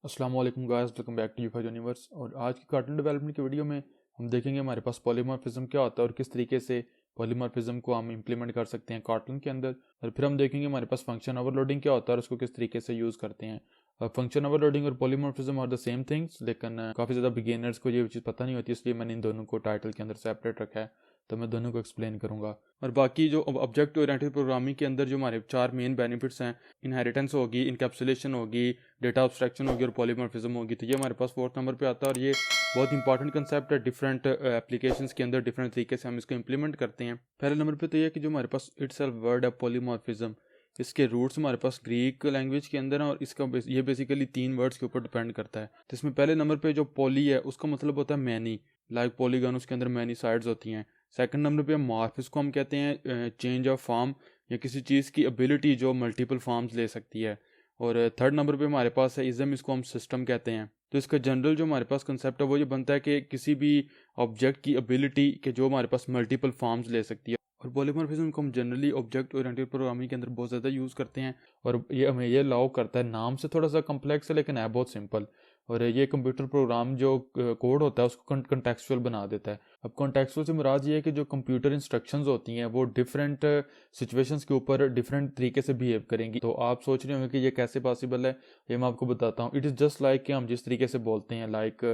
अस्सलाम वालेकुम guys, welcome back to Yufa universe. और आज की कार्टून डेवलपमेंट की वीडियो में हम देखेंगे हमारे पास पॉलीमॉर्फिज्म क्या होता है और किस तरीके से पॉलीमॉर्फिज्म को हम इंप्लीमेंट कर सकते हैं कार्टून के अंदर। और फिर हम देखेंगे हमारे पास फंक्शन ओवरलोडिंग क्या होता है और उसको किस तरीके से यूज़ करते हैं। फंक्शन ओवरलोडिंग और polymorphism are the same things, लेकिन काफ़ी ज़्यादा बिगिनर्स को ये चीज़ पता नहीं होती, इसलिए मैंने इन दोनों को टाइटल के अंदर सेपरेट रखा है। तो मैं दोनों को एक्सप्लेन करूंगा। और बाकी जो ऑब्जेक्ट ओरिएंटेड प्रोग्रामिंग के अंदर जो हमारे चार मेन बेनिफिट्स हैं, इनहेरिटेंस होगी, इनकैप्सुलेशन होगी, डेटा ऑब्स्ट्रक्शन होगी और पॉलीमॉर्फिज्म होगी, तो ये हमारे पास फोर्थ नंबर पे आता है। और ये बहुत इंपॉर्टेंट कंसेप्ट है। डिफरेंट एप्लीकेशंस के अंदर डिफरेंट तरीके से हम इसको इंप्लीमेंट करते हैं। पहले नंबर पे तो ये कि जो हमारे पास इटसेल्फ वर्ड है पॉलीमॉर्फिज्म, इसके रूट्स हमारे पास ग्रीक लैंग्वेज के अंदर है और इसका ये बेसिकली तीन वर्ड्स के ऊपर डिपेंड करता है। तो इसमें पहले नंबर पे जो पॉली है उसका मतलब होता है मैनी, लाइक पॉलीगन, उसके अंदर मैनी साइड्स होती हैं। सेकंड नंबर पे मॉर्फ, इसको हम कहते हैं चेंज ऑफ फॉर्म या किसी चीज़ की एबिलिटी जो मल्टीपल फॉर्म्स ले सकती है। और थर्ड नंबर पे हमारे पास है इज़म, इसको हम सिस्टम कहते हैं। तो इसका जनरल जो हमारे पास कंसेप्ट है वो ये बनता है कि किसी भी ऑब्जेक्ट की एबिलिटी के जो हमारे पास मल्टीपल फॉर्म्स ले सकती है। और पॉलीमॉर्फिज्म को हम जनरली ऑब्जेक्ट ओरिएंटेड प्रोग्रामिंग के अंदर बहुत ज़्यादा यूज़ करते हैं। और ये हमें ये अलाउ करता है, नाम से थोड़ा सा कम्प्लेक्स है लेकिन है बहुत सिंपल। और ये कंप्यूटर प्रोग्राम जो कोड होता है उसको कंटेक्चुअल बना देता है। अब कॉन्टेक्सुअल से मुराद ये है कि जो कंप्यूटर इंस्ट्रक्शंस होती हैं वो डिफरेंट सिचुएशंस के ऊपर डिफरेंट तरीके से बिहेव करेंगी। तो आप सोच रहे होंगे कि ये कैसे पॉसिबल है, ये मैं आपको बताता हूँ। इट इज़ जस्ट लाइक कि हम जिस तरीके से बोलते हैं, लाइक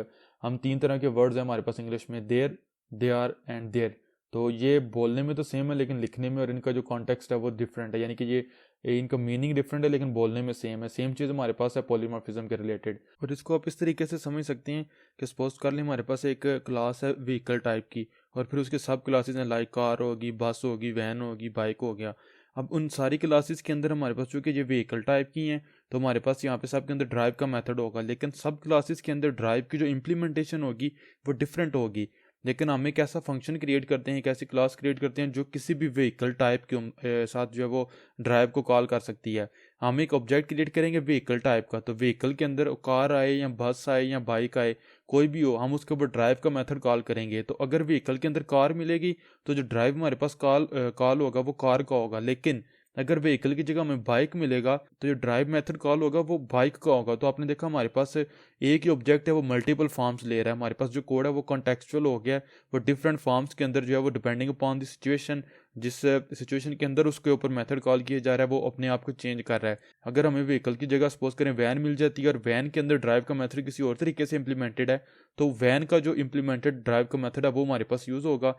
हम तीन तरह के वर्ड्स हैं हमारे पास इंग्लिश में, there, they are and their. तो ये बोलने में तो सेम है लेकिन लिखने में और इनका जो कॉन्टेक्स्ट है वो डिफरेंट है, यानी कि ये इनका मीनिंग डिफरेंट है लेकिन बोलने में सेम है। सेम चीज़ हमारे पास है पॉलीमॉर्फिज्म के रिलेटेड। और इसको आप इस तरीके से समझ सकते हैं कि सपोज कर लें हमारे पास एक क्लास है व्हीकल टाइप की, और फिर उसके सब क्लासेस हैं, लाइक कार होगी, बस होगी, वैन होगी, बाइक हो गया। अब उन सारी क्लासेस के अंदर हमारे पास चूँकि ये व्हीकल टाइप की हैं तो हमारे पास यहाँ पे सब के अंदर ड्राइव का मेथड होगा, लेकिन सब क्लासेस के अंदर ड्राइव की जो इम्प्लीमेंटेशन होगी वो डिफरेंट होगी। लेकिन हम एक ऐसा फंक्शन क्रिएट करते हैं, एक ऐसी क्लास क्रिएट करते हैं जो किसी भी व्हीकल टाइप के साथ जो है वो ड्राइव को कॉल कर सकती है। हम एक ऑब्जेक्ट क्रिएट करेंगे व्हीकल टाइप का, तो व्हीकल के अंदर कार आए या बस आए या बाइक आए, कोई भी हो, हम उसके ऊपर ड्राइव का मेथड कॉल करेंगे। तो अगर व्हीकल के अंदर कार मिलेगी तो जो ड्राइव हमारे पास कॉल होगा वो कार का होगा। लेकिन अगर व्हीकल की जगह हमें बाइक मिलेगा तो जो ड्राइव मेथड कॉल होगा वो बाइक का होगा। तो आपने देखा हमारे पास एक ही ऑब्जेक्ट है वो मल्टीपल फॉर्म्स ले रहा है। हमारे पास जो कोड है वो कॉन्टेक्चुअल हो गया है, वो डिफरेंट फॉर्म्स के अंदर जो है वो डिपेंडिंग अपॉन द सिचुएशन, जिस सिचुएशन के अंदर उसके ऊपर मेथड कॉल किया जा रहा है वो अपने आप को चेंज कर रहा है। अगर हमें व्हीकल की जगह सपोज करें वैन मिल जाती है और वैन के अंदर ड्राइव का मेथड किसी और तरीके से इंप्लीमेंटेड है, तो वैन का जो इंप्लीमेंटेड ड्राइव का मेथड है वो हमारे पास यूज़ होगा।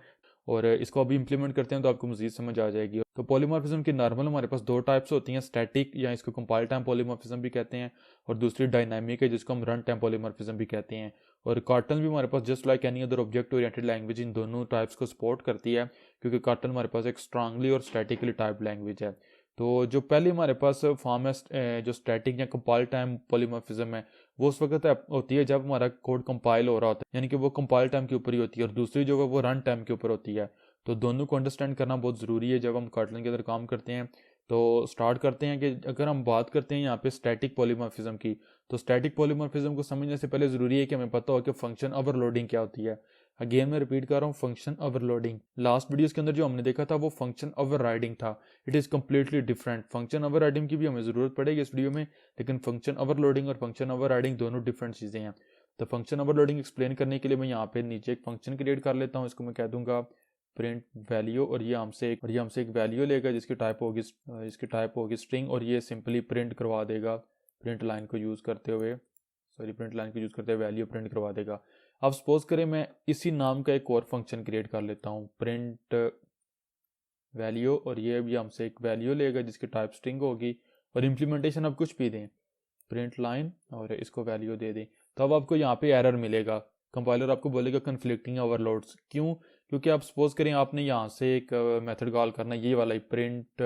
और इसको अभी इंप्लीमेंट करते हैं तो आपको मजीद समझ आ जाएगी। तो पॉलीमॉर्फिज्म की नॉर्मल हमारे पास दो टाइप्स होती हैं, स्टैटिक या इसको कंपाइल टाइम पॉलीमॉर्फिज्म भी कहते हैं, और दूसरी डायनामिक है जिसको हम रन टाइम पॉलीमॉर्फिज्म भी कहते हैं। और कार्टन भी हमारे पास just like any other object oriented language इन दोनों टाइप्स को सपोर्ट करती है, क्योंकि कार्टन हमारे पास एक स्ट्रांगली और स्टैटिकली टाइप लैंग्वेज है। तो जो पहले हमारे पास फॉर्म है जो स्टैटिक या कंपाइल टाइम पॉलीमॉर्फिज्म है, वो उस वक्त होती है जब हमारा कोड कंपाइल हो रहा होता है, यानी कि वो कंपाइल टाइम के ऊपर ही होती है, और दूसरी जो है वो रन टाइम के ऊपर होती है। तो दोनों को अंडरस्टैंड करना बहुत ज़रूरी है जब हम कार्टन के अंदर काम करते हैं। तो स्टार्ट करते हैं कि अगर हम बात करते हैं यहाँ पे स्टैटिक पॉलीमॉर्फिज्म की, तो स्टैटिक पॉलीमॉर्फिज्म को समझने से पहले ज़रूरी है कि हमें पता हो कि फंक्शन ओवरलोडिंग क्या होती है। अगेन मैं रिपीट कर रहा हूँ, फंक्शन ओवरलोडिंग। लास्ट वीडियोस के अंदर जो हमने देखा था वो फंक्शन ओवरराइडिंग था। It is completely different. Function overriding की भी हमें ज़रूरत पड़ेगी इस वीडियो में, लेकिन फंक्शन ओवरलोडिंग और फंक्शन ओवरराइडिंग दोनों डिफरेंट चीज़ें हैं। तो फंक्शन ओवरलोडिंग एक्सप्लेन करने के लिए मैं यहाँ पे नीचे एक फंक्शन क्रिएट कर लेता हूँ। इसको मैं कह दूंगा प्रिंट वैल्यू, और ये हमसे एक वैल्यू लेगा जिसकी टाइप होगी स्ट्रिंग, और ये सिंपली प्रिंट करवा देगा प्रिंट लाइन को यूज़ करते हुए, प्रिंट लाइन को यूज़ करते हुए वैल्यू प्रिंट करवा देगा। अब सपोज करें मैं इसी नाम का एक और फंक्शन क्रिएट कर लेता हूँ, प्रिंट वैल्यू, और ये भी हमसे एक वैल्यू लेगा जिसकी टाइप स्ट्रिंग होगी, और इम्प्लीमेंटेशन अब कुछ भी दें, प्रिंट लाइन, और इसको वैल्यू दे दें। तो अब आपको यहाँ पे एरर मिलेगा, कंपाइलर आपको बोलेगा कन्फ्लिक्टिंग ओवरलोड्स। क्यों? क्योंकि आप सपोज करें आपने यहाँ से एक मेथड कॉल करना है, ये वाला ही प्रिंट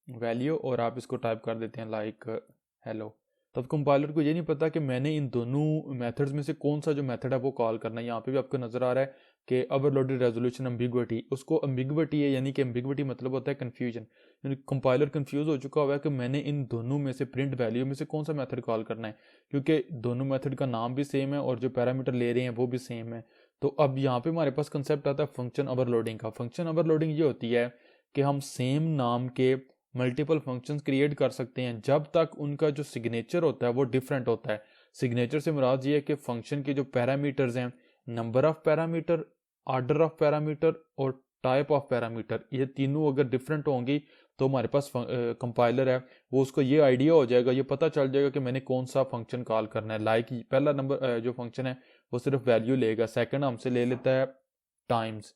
वैल्यू, और आप इसको टाइप कर देते हैं लाइक हेलो। तो अब कंपाइलर को ये नहीं पता कि मैंने इन दोनों मेथड्स में से कौन सा जो मेथड है वो कॉल करना है। यहाँ पे भी आपको नजर आ रहा है कि ओवरलोडेड रेजोल्यूशन एम्बिग्विटी, उसको एम्बिग्विटी है, यानी कि एम्बिग्विटी मतलब होता है कन्फ्यूजन। यानी कंपाइलर कंफ्यूज हो चुका हुआ है कि मैंने इन दोनों में से प्रिंट वैल्यू में से कौन सा मेथड कॉल करना है, क्योंकि दोनों मेथड का नाम भी सेम है और जो पैरामीटर ले रहे हैं वो भी सेम है। तो अब यहाँ पे हमारे पास कंसेप्ट आता है फंक्शन ओवरलोडिंग का। फंक्शन ओवरलोडिंग ये होती है कि हम सेम नाम के मल्टीपल फंक्शंस क्रिएट कर सकते हैं जब तक उनका जो सिग्नेचर होता है वो डिफरेंट होता है। सिग्नेचर से मुराद ये है कि फंक्शन के जो पैरामीटर्स हैं, number of parameter, order of parameter और टाइप ऑफ पैरामीटर, ये तीनों अगर डिफरेंट होंगी तो हमारे पास कंपाइलर है वो उसको ये आइडिया हो जाएगा, ये पता चल जाएगा कि मैंने कौन सा फंक्शन कॉल करना है। लाइक पहला नंबर जो फंक्शन है वो सिर्फ वैल्यू लेगा, सेकंड हमसे ले लेता है टाइम्स,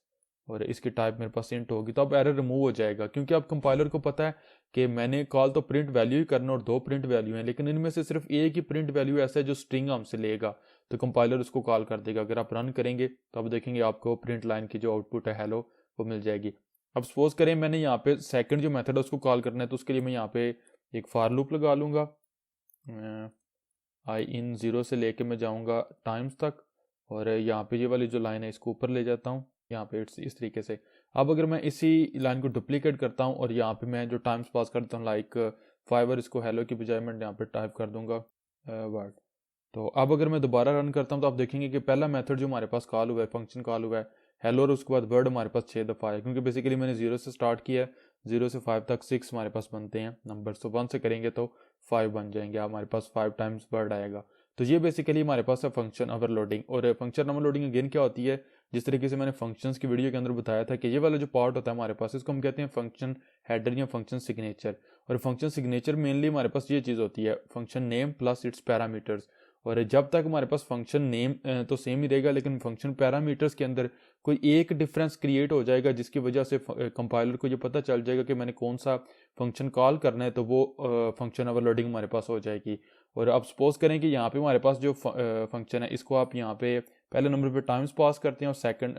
और इसकी टाइप मेरे पास इंट होगी, तो अब एरर रिमूव हो जाएगा, क्योंकि अब कंपाइलर को पता है कि मैंने कॉल तो प्रिंट वैल्यू ही करना और दो प्रिंट वैल्यू हैं, लेकिन इनमें से सिर्फ एक ही प्रिंट वैल्यू ऐसा है जो स्ट्रिंग हमसे लेगा, तो कंपाइलर उसको कॉल कर देगा। अगर आप रन करेंगे तो अब देखेंगे आपको प्रिंट लाइन की जो आउटपुट है हेलो वो मिल जाएगी। अब सपोज करें मैंने यहाँ पे सेकंड जो मेथड है उसको कॉल करना है, तो उसके लिए मैं यहाँ पे एक फॉर लूप लगा लूँगा। आई इन 0 से लेके मैं जाऊँगा टाइम्स तक, और यहाँ पे ये वाली जो लाइन है इसको ऊपर ले जाता हूँ यहाँ पे इस तरीके से। अब अगर मैं इसी लाइन को डुप्लीकेट करता हूँ और यहाँ पे मैं जो टाइम्स पास करता हूँ लाइक 5, और इसको हेलो की बजाय मैं यहाँ पे टाइप कर दूंगा वर्ड। तो अब अगर मैं दोबारा रन करता हूँ तो आप देखेंगे कि पहला मेथड जो हमारे पास कॉल हुआ है, फंक्शन कॉल हुआ है हेलो, और उसके बाद वर्ड हमारे पास 6 दफ़ा है, क्योंकि बेसिकली मैंने 0 से स्टार्ट किया है, 0 से 5 तक 6 हमारे पास बनते हैं नंबर, तो 1 से करेंगे तो 5 बन जाएंगे, हमारे पास 5 टाइम्स वर्ड आएगा। तो ये बेसिकली हमारे पास है फंक्शन ओवरलोडिंग। और फंक्शन ओवरलोडिंग अगेन क्या होती है, जिस तरीके से मैंने फंक्शंस की वीडियो के अंदर बताया था कि ये वाला जो पार्ट होता है हमारे पास, इसको हम कहते हैं फंक्शन हेडर या फंक्शन सिग्नेचर। और फंक्शन सिग्नेचर मेनली हमारे पास ये चीज़ होती है, function name plus it's parameters. और जब तक हमारे पास फंक्शन नेम तो सेम ही रहेगा, लेकिन फंक्शन पैरामीटर्स के अंदर कोई एक डिफरेंस क्रिएट हो जाएगा जिसकी वजह से कंपाइलर को ये पता चल जाएगा कि मैंने कौन सा फंक्शन कॉल करना है, तो वो फंक्शन ओवरलोडिंग हमारे पास हो जाएगी। और अब सपोज करें कि यहाँ पे हमारे पास जो फंक्शन है इसको आप यहाँ पे पहले नंबर पे टाइम्स पास करते हैं और सेकंड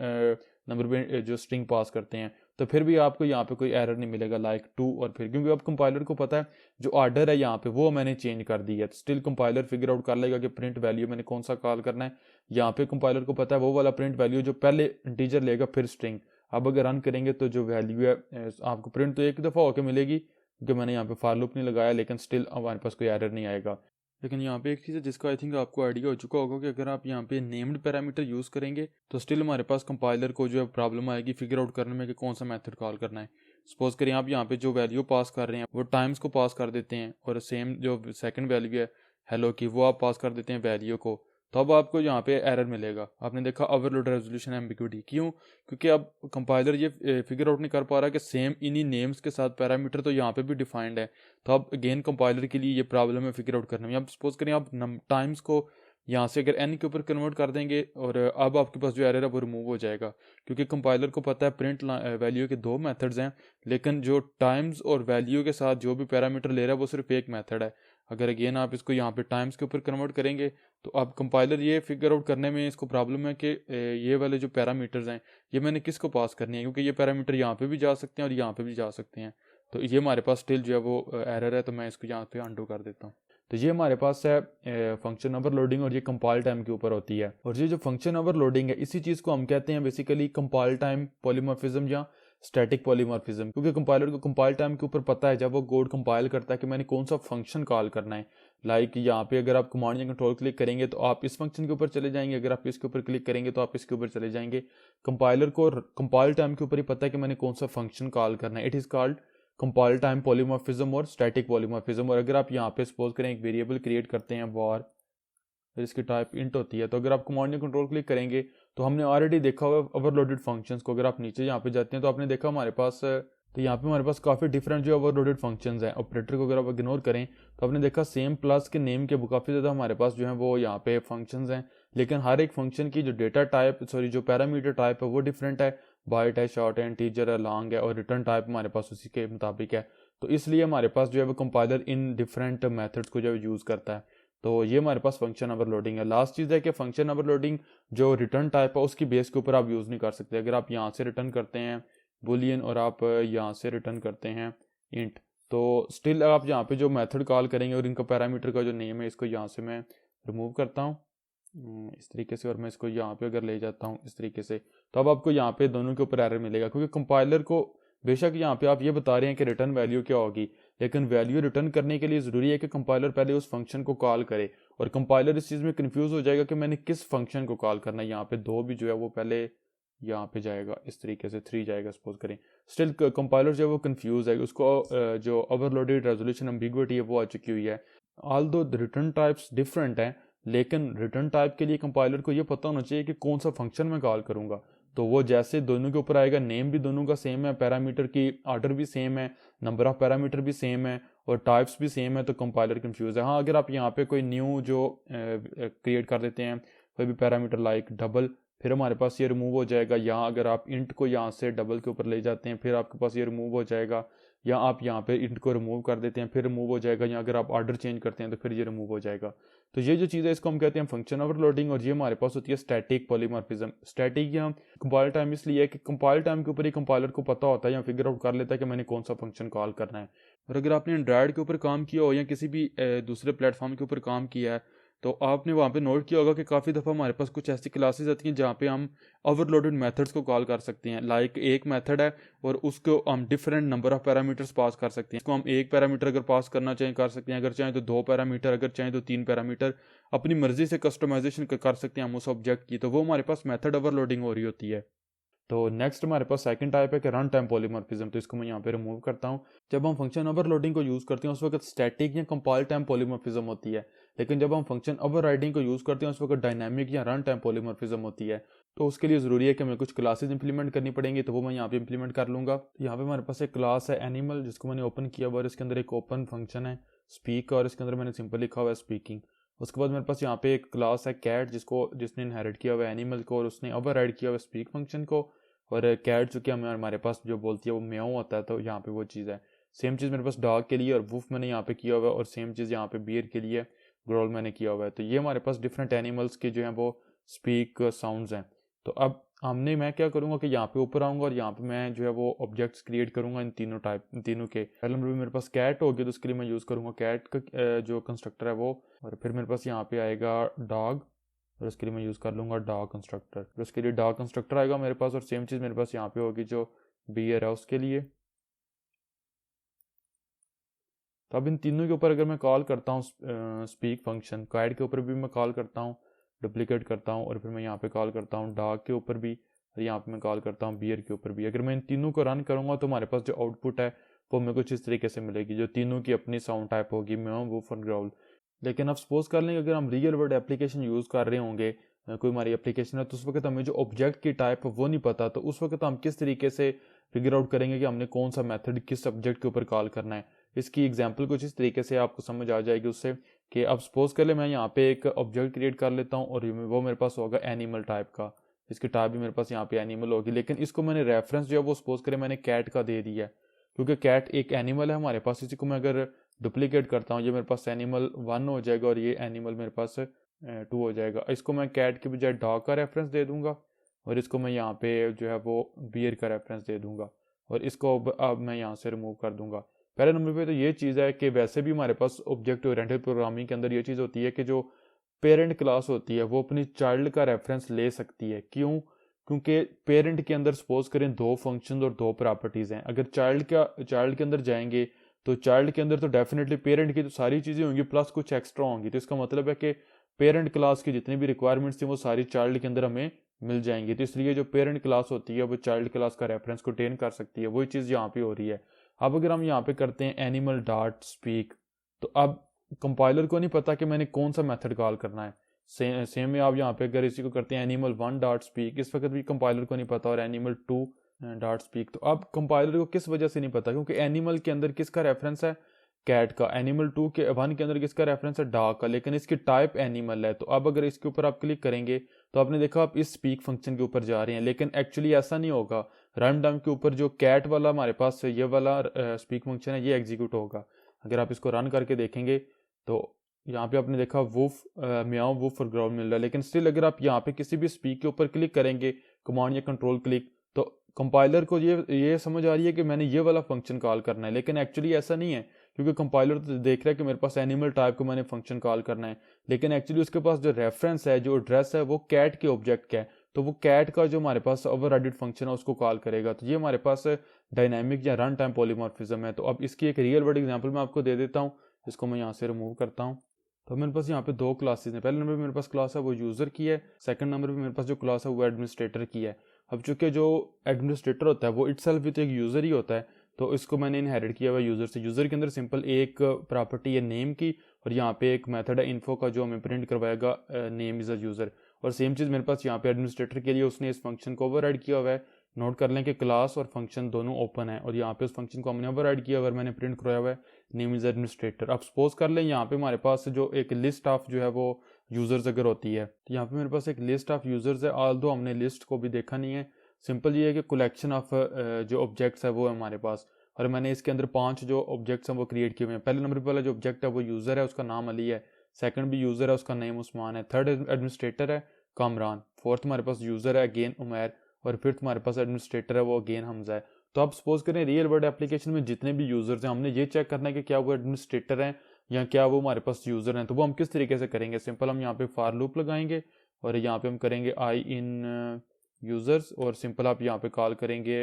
नंबर पे जो स्ट्रिंग पास करते हैं, तो फिर भी आपको यहाँ पे कोई एरर नहीं मिलेगा लाइक 2, और फिर क्योंकि अब कंपाइलर को पता है जो ऑर्डर है यहाँ पे वो मैंने चेंज कर दिया है, तो स्टिल कंपाइलर फिगर आउट कर लेगा कि प्रिंट वैल्यू मैंने कौन सा कॉल करना है। यहाँ पे कंपाइलर को पता है वो वाला प्रिंट वैल्यू जो पहले इंटीजर लेगा फिर स्ट्रिंग। अब अगर रन करेंगे तो जो वैल्यू है आपको प्रिंट तो एक दफ़ा होकर मिलेगी, क्योंकि मैंने यहाँ पे फॉर लूप नहीं लगाया, लेकिन स्टिल हमारे पास कोई एरर नहीं आएगा। लेकिन यहाँ पे एक चीज़ है जिसका आई थिंक आपको आइडिया हो चुका होगा कि अगर आप यहाँ पे नेम्ड पैरामीटर यूज़ करेंगे तो स्टिल हमारे पास कंपाइलर को जो है प्रॉब्लम आएगी फिगर आउट करने में कि कौन सा मेथड कॉल करना है। सपोज करें आप यहाँ पे जो वैल्यू पास कर रहे हैं वो टाइम्स को पास कर देते हैं, और सेम जो सेकंड वैल्यू है हेलो की वो आप पास कर देते हैं वैल्यू को, तो अब आपको यहाँ पे एरर मिलेगा। आपने देखा ओवरलोड रेजोल्यूशन एम्बिग्यूटी, क्यों? क्योंकि अब कंपाइलर ये फिगर आउट नहीं कर पा रहा कि सेम इन्हीं नेम्स के साथ पैरामीटर तो यहाँ पे भी डिफाइंड है, तो अब अगेन कंपाइलर के लिए ये प्रॉब्लम है फिगर आउट करने में। अब सपोज करें आप टाइम्स को यहाँ से अगर एन के ऊपर कन्वर्ट कर देंगे, और अब आपके पास जो एरर है वो रिमूव हो जाएगा, क्योंकि कंपाइलर को पता है प्रिंट वैल्यू के दो मेथड्स हैं, लेकिन जो टाइम्स और वैल्यू के साथ जो भी पैरामीटर ले रहा है वो सिर्फ एक मेथड है। अगर अगेन आप इसको यहाँ पे टाइम्स के ऊपर कन्वर्ट करेंगे तो अब कंपाइलर ये फिगर आउट करने में इसको प्रॉब्लम है कि ये वाले जो पैरामीटर्स हैं ये मैंने किसको पास करनी है, क्योंकि ये पैरामीटर यहाँ पे भी जा सकते हैं और यहाँ पे भी जा सकते हैं, तो ये हमारे पास स्टिल जो है वो एरर है, तो मैं इसको यहाँ पे अंडू कर देता हूँ। तो ये हमारे पास है फंक्शन ओवरलोडिंग, और ये कंपाइल टाइम के ऊपर होती है। और ये जो फंक्शन ओवरलोडिंग है इसी चीज़ को हम कहते हैं बेसिकली कंपाइल टाइम पॉलीमॉर्फिज्म या स्टैटिक पॉलीमॉर्फिज्म, क्योंकि कंपाइलर को कंपाइल टाइम के ऊपर पता है जब वो कोड कंपाइल करता है कि मैंने कौन सा फंक्शन कॉल करना है। लाइक यहाँ पे अगर आप कमांड या कंट्रोल क्लिक करेंगे तो आप इस फंक्शन के ऊपर चले जाएंगे, अगर आप इसके ऊपर क्लिक करेंगे तो आप इसके ऊपर चले जाएंगे। कंपाइलर को कंपाइल टाइम के ऊपर ही पता है कि मैंने कौन सा फंक्शन कॉल करना है। It is called compile time polymorphism और स्टैटिक पॉलीमॉर्फिज्म। और अगर आप यहाँ पे सपोज करें एक वेरिएबल क्रिएट करते हैं वार, इसकी टाइप इंट होती है, तो अगर आप कमांड या कंट्रोल क्लिक करेंगे तो हमने ऑलरेडी देखा हुआ ओवरलोडेड फंक्शंस को। अगर आप नीचे यहाँ पे जाते हैं तो आपने देखा हमारे पास, तो यहाँ पे हमारे पास काफ़ी डिफरेंट जो ओवरलोडेड फंक्शंस हैं। ऑपरेटर को अगर आप इग्नोर करें तो आपने देखा सेम प्लस के नेम के काफ़ी ज़्यादा हमारे पास जो है वो यहाँ पे फंक्शंस हैं, लेकिन हर एक फंक्शन की जो डेटा टाइप जो पैरामीटर टाइप है वो डिफरेंट है। बाइट है, शॉर्ट है, इंटीजर है, लॉन्ग है, और रिटर्न टाइप हमारे पास उसी के मुताबिक है। तो इसलिए हमारे पास जो है वो कंपाइलर इन डिफरेंट मेथड्स को जो है यूज़ करता है। तो ये हमारे पास फंक्शन ओवरलोडिंग है। लास्ट चीज़ है कि फंक्शन ओवरलोडिंग जो रिटर्न टाइप है उसकी बेस के ऊपर आप यूज़ नहीं कर सकते। अगर आप यहाँ से रिटर्न करते हैं बुलियन और आप यहाँ से रिटर्न करते हैं इंट, तो स्टिल आप यहाँ पे जो मेथड कॉल करेंगे और इनका पैरामीटर का जो नेम है इसको यहाँ से मैं रिमूव करता हूँ इस तरीके से, और मैं इसको यहाँ पे अगर ले जाता हूँ इस तरीके से, तो अब आपको यहाँ पे दोनों के ऊपर एरर मिलेगा, क्योंकि कंपाइलर को बेशक यहाँ पे आप ये बता रहे हैं कि रिटर्न वैल्यू क्या होगी, लेकिन वैल्यू रिटर्न करने के लिए ज़रूरी है कि कंपाइलर पहले उस फंक्शन को कॉल करे, और कंपाइलर इस चीज़ में कंफ्यूज हो जाएगा कि मैंने किस फंक्शन को कॉल करना है। यहाँ पे 2 भी जो है वो पहले यहाँ पे जाएगा इस तरीके से, 3 जाएगा सपोज करें, स्टिल कंपाइलर जो है वो कंफ्यूज है, उसको जो ओवरलोडेड रेजोल्यूशन एम्बिग्विटी है वो आ चुकी हुई है। Although the return types different हैं, लेकिन रिटर्न टाइप के लिए कंपाइलर को ये पता होना चाहिए कि कौन सा फंक्शन मैं कॉल करूँगा। तो वो जैसे दोनों के ऊपर आएगा, नेम भी दोनों का सेम है, पैरामीटर की ऑर्डर भी सेम है, नंबर ऑफ पैरामीटर भी सेम है और टाइप्स भी सेम है, तो कंपाइलर कंफ्यूज है। हाँ, अगर आप यहाँ पे कोई न्यू जो क्रिएट कर देते हैं कोई भी पैरामीटर लाइक डबल, फिर हमारे पास ये रिमूव हो जाएगा। यहाँ अगर आप इंट को यहाँ से डबल के ऊपर ले जाते हैं फिर आपके पास ये रिमूव हो जाएगा, या आप यहाँ पे इंट को रिमूव कर देते हैं फिर रिमूव हो जाएगा, या अगर आप ऑर्डर चेंज करते हैं तो फिर ये रिमूव हो जाएगा। तो ये जो चीज़ है इसको हम कहते हैं फंक्शन ओवरलोडिंग, और ये हमारे पास होती है स्टैटिक पॉलीमॉर्फिज्म। स्टैटिक या कंपाइल टाइम इसलिए है कि कंपाइल टाइम के ऊपर ही कंपाइलर को पता होता है या फिगर आउट कर लेता है कि मैंने कौन सा फंक्शन कॉल करना है। और अगर आपने एंड्रॉयड के ऊपर काम किया हो या किसी भी दूसरे प्लेटफॉर्म के ऊपर काम किया है तो आपने वहाँ पे नोट किया होगा कि काफ़ी दफ़ा हमारे पास कुछ ऐसी क्लासेस आती हैं जहाँ पे हम ओवरलोडेड मेथड्स को कॉल कर सकते हैं। लाइक एक मेथड है और उसको हम different number of parameters pass कर सकते हैं। इसको हम एक पैरामीटर अगर पास करना चाहें कर सकते हैं, अगर चाहें तो 2 पैरामीटर, अगर चाहें तो 3 पैरामीटर, अपनी मर्जी से कस्टमाइजेशन कर सकते हैं हम उस ऑब्जेक्ट की। तो वो हमारे पास मेथड ओवरलोडिंग हो रही होती है। तो नेक्स्ट हमारे पास सेकंड टाइप है कि रन टाइम पॉलीमॉर्फिज्म। तो इसको मैं यहाँ पे रिमूव करता हूँ। जब हम फंक्शन ओवरलोडिंग को यूज़ करते हैं उस वक्त स्टैटिक या कंपाइल टाइम पॉलीमॉर्फिज्म होती है, लेकिन जब हम फंक्शन ओवरराइडिंग को यूज़ करते हैं उस वक्त डायनामिक या रन टाइम पॉलीमॉर्फिज्म होती है। तो उसके लिए ज़रूरी है कि हमें कुछ क्लासेज इंप्लीमेंट करनी पड़ेंगी, तो वो मैं यहाँ पे इंप्लीमेंट कर लूँगा। यहाँ पे हमारे पास एक क्लास है एनिमल जिसको मैंने ओपन किया हुआ है, इसके अंदर एक ओपन फंक्शन है स्पीक और इसके अंदर मैंने सिंपल लिखा हुआ है स्पीकिंग। उसके बाद मेरे पास यहाँ पे एक क्लास है कैट जिसने इनहेरिट किया हुआ है एनिमल को और उसने ओवरराइड किया हुआ है स्पीक फंक्शन को। और कैट चूँकि हमारे पास जो बोलती है वो म्याऊ होता है, तो यहाँ पे वो चीज़ है। सेम चीज़ मेरे पास डॉग के लिए और वुफ मैंने यहाँ पे किया हुआ है, और सेम चीज़ यहाँ पे बियर के लिए ग्रोल मैंने किया हुआ है। तो ये हमारे पास डिफरेंट एनिमल्स के जो हैं वो स्पीक साउंड्स हैं। तो अब मैं क्या करूँगा कि यहाँ पे ऊपर आऊँगा और यहाँ पे मैं जो है वो ऑब्जेक्ट्स क्रिएट करूँगा इन तीनों के। पहले नंबर पे मेरे पास कैट होगी तो उसके लिए मैं यूज़ करूँगा कैट का जो कंस्ट्रक्टर है वो, और फिर मेरे पास यहाँ पे आएगा डॉग और उसके लिए मैं यूज़ कर लूँगा डॉग कंस्ट्रक्टर। फिर उसके लिए डॉग कंस्ट्रक्टर आएगा मेरे पास, और सेम चीज़ मेरे पास यहाँ पे होगी जो बियर है उसके लिए। तो अब इन तीनों के ऊपर अगर मैं कॉल करता हूँ स्पीक फंक्शन, कैट के ऊपर भी मैं कॉल करता हूँ, डुप्लीकेट करता हूँ, और फिर मैं यहाँ पे कॉल करता हूँ डॉग के ऊपर भी, और यहाँ पे मैं कॉल करता हूँ बियर के ऊपर भी। अगर मैं इन तीनों को रन करूँगा तो हमारे पास जो आउटपुट है वो मेरे कुछ इस तरीके से मिलेगी, जो तीनों की अपनी साउंड टाइप होगी, म्याऊ, वूफ और ग्राउल। लेकिन अब सपोज कर लेंगे अगर हम रियल वर्ल्ड एप्लीकेशन यूज़ कर रहे होंगे, कोई हमारी एप्लीकेशन है, तो उस वक्त हमें जो ऑब्जेक्ट की टाइप है वो नहीं पता, तो उस वक्त हम किस तरीके से फिगर आउट करेंगे कि हमने कौन सा मेथड किस ऑब्जेक्ट के ऊपर कॉल करना है। इसकी एग्जांपल कुछ इस तरीके से आपको समझ आ जाएगी उससे, कि अब सपोज कर ले मैं यहाँ पे एक ऑब्जेक्ट क्रिएट कर लेता हूँ और वो मेरे पास होगा एनिमल टाइप का। इसकी टाइप भी मेरे पास यहाँ पे एनिमल होगी, लेकिन इसको मैंने रेफरेंस जो है वो सपोज करें मैंने कैट का दे दिया है, क्योंकि कैट एक एनिमल है हमारे पास। इसी को मैं अगर डुप्लीकेट करता हूँ, ये मेरे पास एनिमल 1 हो जाएगा और ये एनिमल मेरे पास 2 हो जाएगा। इसको मैं कैट के बजाय डॉग का रेफरेंस दे दूंगा, और इसको मैं यहाँ पे जो है वो बियर का रेफरेंस दे दूंगा, और इसको अब मैं यहाँ से रिमूव कर दूंगा। पहले नंबर पे तो ये चीज़ है कि वैसे भी हमारे पास ऑब्जेक्ट ओरिएंटेड प्रोग्रामिंग के अंदर ये चीज़ होती है कि जो पेरेंट क्लास होती है वो अपनी चाइल्ड का रेफरेंस ले सकती है। क्यों? क्योंकि पेरेंट के अंदर सपोज करें 2 फंक्शन और 2 प्रॉपर्टीज़ हैं। अगर चाइल्ड के अंदर जाएंगे तो चाइल्ड के अंदर तो डेफिनेटली पेरेंट की तो सारी चीज़ें होंगी प्लस कुछ एक्स्ट्रा होंगी, तो इसका मतलब है कि पेरेंट क्लास की जितनी भी रिक्वायरमेंट्स थी वो सारी चाइल्ड के अंदर हमें मिल जाएंगी। तो इसलिए जो पेरेंट क्लास होती है वो चाइल्ड क्लास का रेफरेंस को टेन कर सकती है, वही चीज़ यहाँ पे हो रही है। अब अगर हम यहाँ पे करते हैं एनिमल डॉट स्पीक, तो अब कंपाइलर को नहीं पता कि मैंने कौन सा मेथड कॉल करना है। सेम में आप यहाँ पे अगर इसी को करते हैं एनिमल 1 डॉट स्पीक, इस वक्त भी कंपाइलर को नहीं पता, और एनिमल 2 डॉट स्पीक, तो अब कंपाइलर को किस वजह से नहीं पता? क्योंकि एनिमल के अंदर किसका रेफरेंस है? कैट का। एनिमल 1 के अंदर किसका रेफरेंस है? डॉग का, लेकिन इसकी टाइप एनिमल है। तो अब अगर इसके ऊपर आप क्लिक करेंगे तो आपने देखा आप इस स्पीक फंक्शन के ऊपर जा रहे हैं, लेकिन एक्चुअली ऐसा नहीं होगा। रन टाइम के ऊपर जो कैट वाला हमारे पास ये वाला स्पीक फंक्शन है ये एग्जीक्यूट होगा। अगर आप इसको रन करके देखेंगे तो यहाँ पे आपने देखा वुफ, म्याऊ, वुफ और ग्राउल मिल रहा है, लेकिन स्टिल अगर आप यहाँ पे किसी भी स्पीक के ऊपर क्लिक करेंगे, कमांड या कंट्रोल क्लिक, तो कंपाइलर को ये समझ आ रही है कि मैंने ये वाला फंक्शन कॉल करना है, लेकिन एक्चुअली ऐसा नहीं है। क्योंकि कंपाइलर तो देख रहा है कि मेरे पास एनिमल टाइप को मैंने फंक्शन कॉल करना है, लेकिन एक्चुअली उसके पास जो रेफरेंस है, जो एड्रेस है, वो कैट के ऑब्जेक्ट का है, तो वो कैट का जो हमारे पास ओवरराइडेड फंक्शन है उसको कॉल करेगा। तो ये हमारे पास डायनामिक या रन टाइम पॉलीमॉर्फिज्म है। तो अब इसकी एक रियल वर्ल्ड एग्जांपल मैं आपको दे देता हूँ, इसको मैं यहाँ से रिमूव करता हूँ। तो मेरे पास यहाँ पे 2 क्लासेस हैं। पहले नंबर पे मेरे पास क्लास है वो यूज़र की है, सेकंड नंबर पे मेरे पास जो क्लास है वो एडमिनिस्ट्रेटर की है। अब चूंकि जो एडमिनिस्ट्रेटर होता है वो इटसेल्फ भी तो एक यूज़र ही होता है, तो इसको मैंने इनहेरिट किया हुआ यूज़र से। यूज़र के अंदर सिंपल एक प्रॉपर्टी है नेम की, और यहाँ पे एक मेथड है इन्फो का जो हमें प्रिंट करवाएगा नेम इज़ अ यूज़र। और सेम चीज़ मेरे पास यहाँ पे एडमिनिस्ट्रेटर के लिए उसने इस फंक्शन को ओवरराइड किया हुआ है। नोट कर लें कि क्लास और फंक्शन दोनों ओपन है और यहाँ पे उस फंक्शन को हमने ओवरराइड किया अगर मैंने प्रिंट करवाया हुआ है नेम इज़ एडमिनिस्ट्रेटर। अब सपोज कर लें यहाँ पे हमारे पास जो एक लिस्ट ऑफ जो है वो यूज़र्स अगर होती है, तो यहाँ पे मेरे पास एक लिस्ट ऑफ यूज़र्स है। ऑल्दो हमने लिस्ट को भी देखा नहीं है, सिंपल ये है कि कलेक्शन ऑफ जो ऑब्जेक्ट्स है वो है हमारे पास। और मैंने इसके अंदर 5 जो ऑब्जेक्ट्स हैं वो क्रिएट किए हुए हैं। पहले नंबर पे वाला जो ऑब्जेक्ट है वो यूज़र है, उसका नाम अली है। सेकंड भी यूज़र है, उसका नेम उस्मान है। थर्ड एडमिनिस्ट्रेटर है कामरान। फोर्थ हमारे पास यूज़र है अगेन उमैर। और फिफ्थ हमारे पास एडमिनिस्ट्रेटर है वो अगेन हमजा है। तो आप सपोज करें रियल वर्ल्ड एप्लीकेशन में जितने भी यूज़र्स हैं हमने ये चेक करना है कि क्या वो एडमिनिस्ट्रेटर हैं या क्या वो हमारे पास यूज़र हैं। तो वो हम किस तरीके से करेंगे, सिंपल हम यहाँ पे फॉर लूप लगाएंगे और यहाँ पे हम करेंगे आई इन यूज़र्स और सिंपल आप यहाँ पे कॉल करेंगे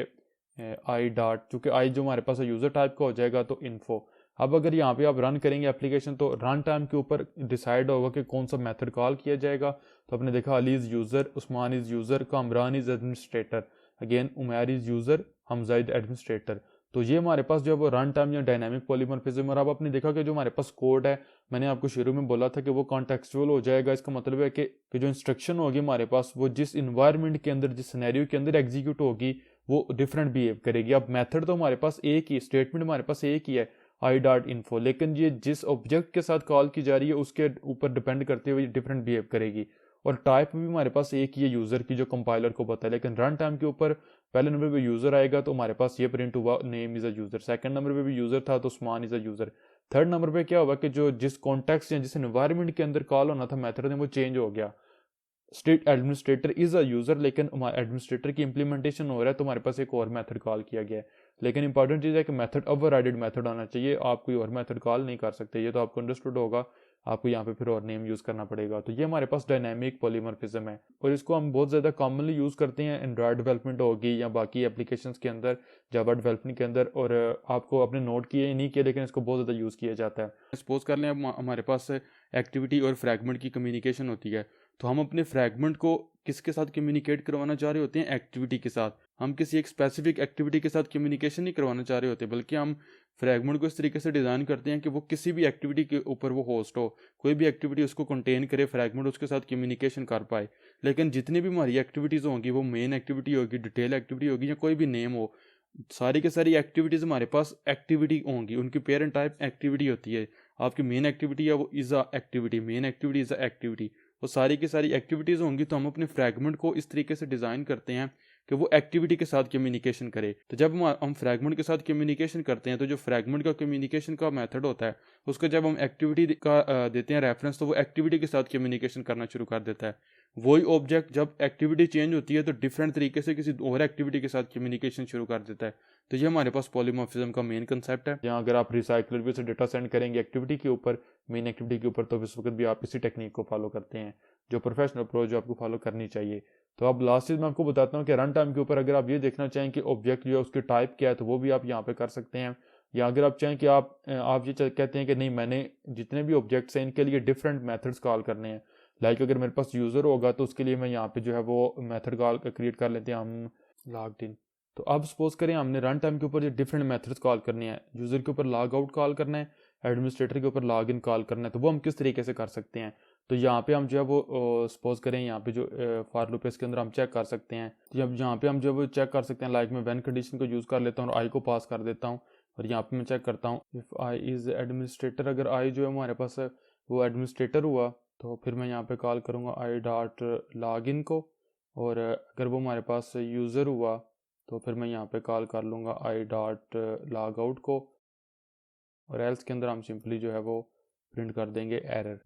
आई डॉट, चूँकि आई जो हमारे पास यूज़र टाइप का हो जाएगा तो इन्फो। अब अगर यहाँ पे आप रन करेंगे एप्लीकेशन तो रन टाइम के ऊपर डिसाइड होगा कि कौन सा मेथड कॉल किया जाएगा। तो आपने देखा Ali is user, Usman is user, Kamran is administrator, again Umair is user, Hamza is administrator. तो ये हमारे पास जो है वो रन टाइम या डायनामिक पॉलीमॉर्फिज्म। और अब आपने देखा कि जो हमारे पास कोड है, मैंने आपको शुरू में बोला था कि वो कॉन्टेक्सचुअल हो जाएगा। इसका मतलब है कि जो इंस्ट्रक्शन होगी हमारे पास वो जिस इन्वायरमेंट के अंदर, जिस सिनेरियो के अंदर एग्जीक्यूट होगी वो डिफरेंट बिहेव करेगी। अब मेथड तो हमारे पास एक ही, स्टेटमेंट हमारे पास एक ही है आई डॉट इन्फो, लेकिन ये जिस ऑब्जेक्ट के साथ कॉल की जा रही है उसके ऊपर डिपेंड करते हुए डिफरेंट बिहेव करेगी। और टाइप भी हमारे पास एक ही है यूज़र की जो कंपाइलर को पता है, लेकिन रन टाइम के ऊपर पहले नंबर पे यूज़र आएगा तो हमारे पास ये प्रिंट हुआ name is a user. Second number पे भी यूज़र था तो Usman is a user. Third number पे क्या हुआ कि जो जिस कॉन्टेक्स्ट या जिस एनवायरनमेंट के अंदर कॉल होना था मेथड ने वो चेंज हो गया। State administrator is a user, लेकिन एडमिनिस्ट्रेटर की इंप्लीमेंटेशन हो रहा है तो हमारे पास एक और मेथड कॉल किया गया है। लेकिन इंपॉर्टेंट चीज़ है कि मेथड ओवरराइडेड मेथड होना चाहिए, आप कोई और मेथड कॉल नहीं कर सकते। ये तो आपको अंडरस्टूड होगा, आपको यहाँ पे फिर और नेम यूज़ करना पड़ेगा। तो ये हमारे पास डायनामिक पॉलीमॉर्फिज्म है और इसको हम बहुत ज़्यादा कॉमनली यूज़ करते हैं एंड्रॉयड डेवलपमेंट होगी या बाकी एप्लीकेशंस के अंदर, जावा डेवलपमेंट के अंदर। और आपको अपने नोट किए नहीं किया, लेकिन इसको बहुत ज़्यादा यूज़ किया जाता है। सपोज कर लें हमारे पास एक्टिविटी और फ्रैगमेंट की कम्युनिकेशन होती है, तो हम अपने फ्रैगमेंट को किसके साथ कम्युनिकेट करवाना चाह रहे होते हैं, एक्टिविटी के साथ। हम किसी एक स्पेसिफिक एक्टिविटी के साथ कम्युनिकेशन नहीं करवाना चाह रहे होते, बल्कि हम फ्रैगमेंट को इस तरीके से डिज़ाइन करते हैं कि वो किसी भी एक्टिविटी के ऊपर वो होस्ट हो, कोई भी एक्टिविटी उसको कंटेन करे, फ्रैगमेंट उसके साथ कम्युनिकेशन कर पाए। लेकिन जितनी भी हमारी एक्टिविटीज़ होंगी, वो मेन एक्टिविटी होगी, डिटेल एक्टिविटी होगी या कोई भी नेम हो, सारी के सारी एक्टिविटीज़ हमारे पास एक्टिविटी होंगी, उनकी पेरेंट टाइप एक्टिविटी होती है। आपकी मेन एक्टिविटी है वो is a activity, main activity is a activity, वो सारी की सारी एक्टिविटीज़ होंगी। तो हम अपने फ्रैगमेंट को इस तरीके से डिज़ाइन करते हैं कि वो एक्टिविटी के साथ कम्युनिकेशन करे। तो जब हम फ्रैगमेंट के साथ कम्युनिकेशन करते हैं तो जो फ्रैगमेंट का कम्युनिकेशन का मेथड होता है उसको जब हम एक्टिविटी का देते हैं रेफरेंस, तो वो एक्टिविटी के साथ कम्युनिकेशन करना शुरू कर देता है। वही ऑब्जेक्ट जब एक्टिविटी चेंज होती है तो डिफरेंट तरीके से किसी और एक्टिविटी के साथ कम्युनिकेशन शुरू कर देता है। तो ये हमारे पास पॉलीमॉर्फिज्म का मेन कंसेप्ट है। यहाँ अगर आप रिसाइकलर भी से डेटा सेंड करेंगे एक्टिविटी के ऊपर, मेन एक्टिविटी के ऊपर, तो इस वक्त भी आप इसी टेक्निक को फॉलो करते हैं, जो प्रोफेशनल अप्रोच जो आपको फॉलो करनी चाहिए। तो अब लास्ट चीज़ मैं आपको बताता हूँ कि रन टाइम के ऊपर अगर आप ये देखना चाहें कि ऑब्जेक्ट जो है उसकी टाइप क्या है, तो वो भी आप यहाँ पे कर सकते हैं। या अगर आप चाहें कि आप ये कहते हैं कि नहीं, मैंने जितने भी ऑब्जेक्ट्स हैं इनके लिए डिफरेंट मेथड्स कॉल करने हैं, लाइक अगर मेरे पास यूज़र होगा तो उसके लिए मैं यहाँ पे जो है वो मेथड कॉल क्रिएट कर लेते हैं हम लॉग्ड इन। तो अब सपोज करें हमने रन टाइम के ऊपर जो डिफरेंट मेथड्स कॉल करने हैं, यूज़र के ऊपर लॉग आउट कॉल करना है, एडमिनिस्ट्रेटर के ऊपर लॉग इन कॉल करना है, तो वो हम किस तरीके से कर सकते हैं। तो यहाँ पे हम जो है वो सपोज करें यहाँ पे जो फॉर लूप है इसके अंदर हम चेक कर सकते हैं। तो अब यहाँ पे हम जो है वो चेक कर सकते हैं, लाइक मैं व्हेन कंडीशन को यूज़ कर लेता हूँ और आई को पास कर देता हूँ और यहाँ पे मैं चेक करता हूँ इफ़ आई इज़ एडमिनिस्ट्रेटर। अगर आई जो है हमारे पास वो एडमिनिस्ट्रेटर हुआ तो फिर मैं यहाँ पे कॉल करूँगा आई डॉट लॉग इन को, और अगर वो हमारे पास यूज़र हुआ तो फिर मैं यहाँ पे कॉल कर लूँगा आई डॉट लॉग आउट को, और एल्स के अंदर हम सिंपली जो है वो प्रिंट कर देंगे एरर।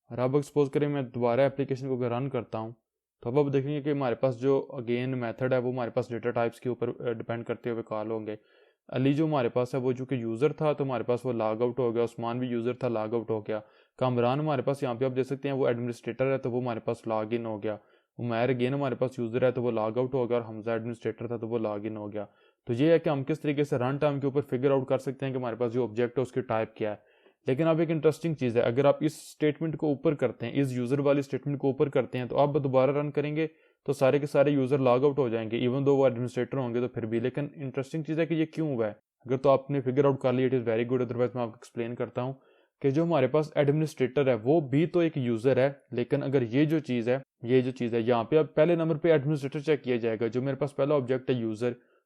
और अब सपोज करें मैं दोबारा एप्लीकेशन को अगर रन करता हूँ तो अब देखेंगे कि हमारे पास जो अगेन मेथड है वो हमारे पास डेटा टाइप्स के ऊपर डिपेंड करते हुए कॉल होंगे। अली जो हमारे पास है वो जो कि यूज़र था तो हमारे पास वो लॉग आउट हो गया, उस्मान भी यूज़र था लॉग आउट हो गया, कामरान हमारे पास यहाँ पे आप देख सकते हैं वो एडमिनिस्ट्रेटर है तो वो हमारे पास लॉग इन हो गया, उमैर अगेन हमारे पास यूज़र है तो वो लॉग आउट हो गया, और हमजा एडमिनिस्ट्रेटर था तो वो लॉग इन हो गया। तो ये है कि हम किस तरीके से रन टाइम के ऊपर फिगर आउट कर सकते हैं कि हमारे पास जो ऑब्जेक्ट है उसकी टाइप क्या है। लेकिन अब एक इंटरेस्टिंग चीज़ है, अगर आप इस स्टेटमेंट को ऊपर करते हैं, इस यूज़र वाली स्टेटमेंट को ऊपर करते हैं, तो आप दोबारा रन करेंगे तो सारे के सारे यूज़र लॉग आउट हो जाएंगे, इवन दो वो एडमिनिस्ट्रेटर होंगे तो फिर भी। लेकिन इंटरेस्टिंग चीज़ है कि ये क्यों हुआ है। अगर तो आपने फिगर आउट कर लिया it is very good, otherwise मैं आपको एक्सप्लेन करता हूँ कि जो हमारे पास एडमिनिस्ट्रेटर है वो भी तो एक यूज़र है, लेकिन अगर ये जो चीज़ है यहाँ पे अब पहले नंबर पे एडमिनिस्ट्रेटर चेक किया जाएगा। जो मेरे पास पहला ऑब्जेक्ट है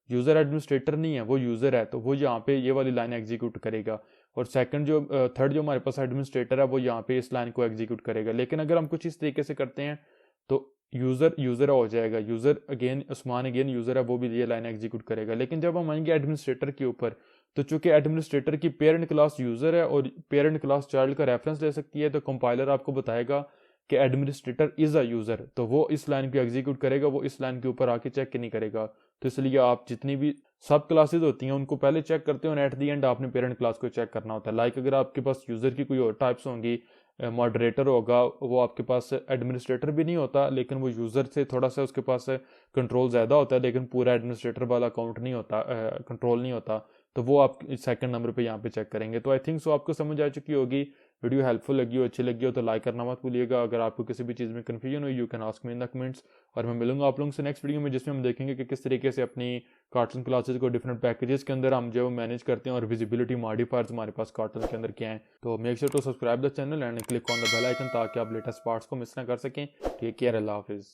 यूज़र एडमिनिस्ट्रेटर नहीं है, वो यूज़र है, तो वो यहाँ पे ये वाली लाइन एग्जीक्यूट करेगा। और सेकंड जो थर्ड जो हमारे पास एडमिनिस्ट्रेटर है वो यहाँ पे इस लाइन को एग्जीक्यूट करेगा। लेकिन अगर हम कुछ इस तरीके से करते हैं तो यूज़र हो जाएगा, user again Usman again user है, वो भी ये लाइन एग्जीक्यूट करेगा। लेकिन जब हम आएंगे एडमिनिस्ट्रेटर के ऊपर, तो चूंकि एडमिनिस्ट्रेटर की पेरेंट क्लास यूज़र है और पेरेंट क्लास चाइल्ड का रेफरेंस ले सकती है, तो कंपाइलर आपको बताएगा कि एडमिनिस्ट्रेटर इज़ अ यूज़र, तो वो इस लाइन को एग्जीक्यूट करेगा, वो इस लाइन के ऊपर आके चेक नहीं करेगा। तो इसलिए आप जितनी भी सब क्लासेज होती हैं उनको पहले चेक करते हो, और एट दी एंड आपने पेरेंट क्लास को चेक करना होता है। लाइक अगर आपके पास यूज़र की कोई और टाइप्स होंगी, मॉडरेटर होगा, वो आपके पास एडमिनिस्ट्रेटर भी नहीं होता, लेकिन वो यूज़र से थोड़ा सा उसके पास कंट्रोल ज़्यादा होता है, लेकिन पूरा एडमिनिस्ट्रेटर वाला अकाउंट नहीं होता, कंट्रोल नहीं होता, तो वो आप सेकंड नंबर पे यहाँ पे चेक करेंगे। तो आई थिंक सो आपको समझ आ चुकी होगी। वीडियो हेल्पफुल लगी हो, अच्छी लगी हो तो लाइक करना मत भूलिएगा। अगर आपको किसी भी चीज़ में कन्फ्यूजन हो, you can ask me in the comments. और मैं मिलूंगा आप लोगों से नेक्स्ट वीडियो में, जिसमें हम देखेंगे कि किस तरीके से अपनी कार्टून क्लासेज को डिफरेंट पैकेजेस के अंदर हम जो मैनेज करते हैं, और विजिबिलिटी मॉडिफायर्स हमारे पास कार्टून के अंदर क्या है। तो make sure to subscribe the channel and click on the bell icon, ताकि आप लेटेस्ट पार्ट्स को मिस ना कर सकें। टेक केयर, अल्लाह हाफिज़।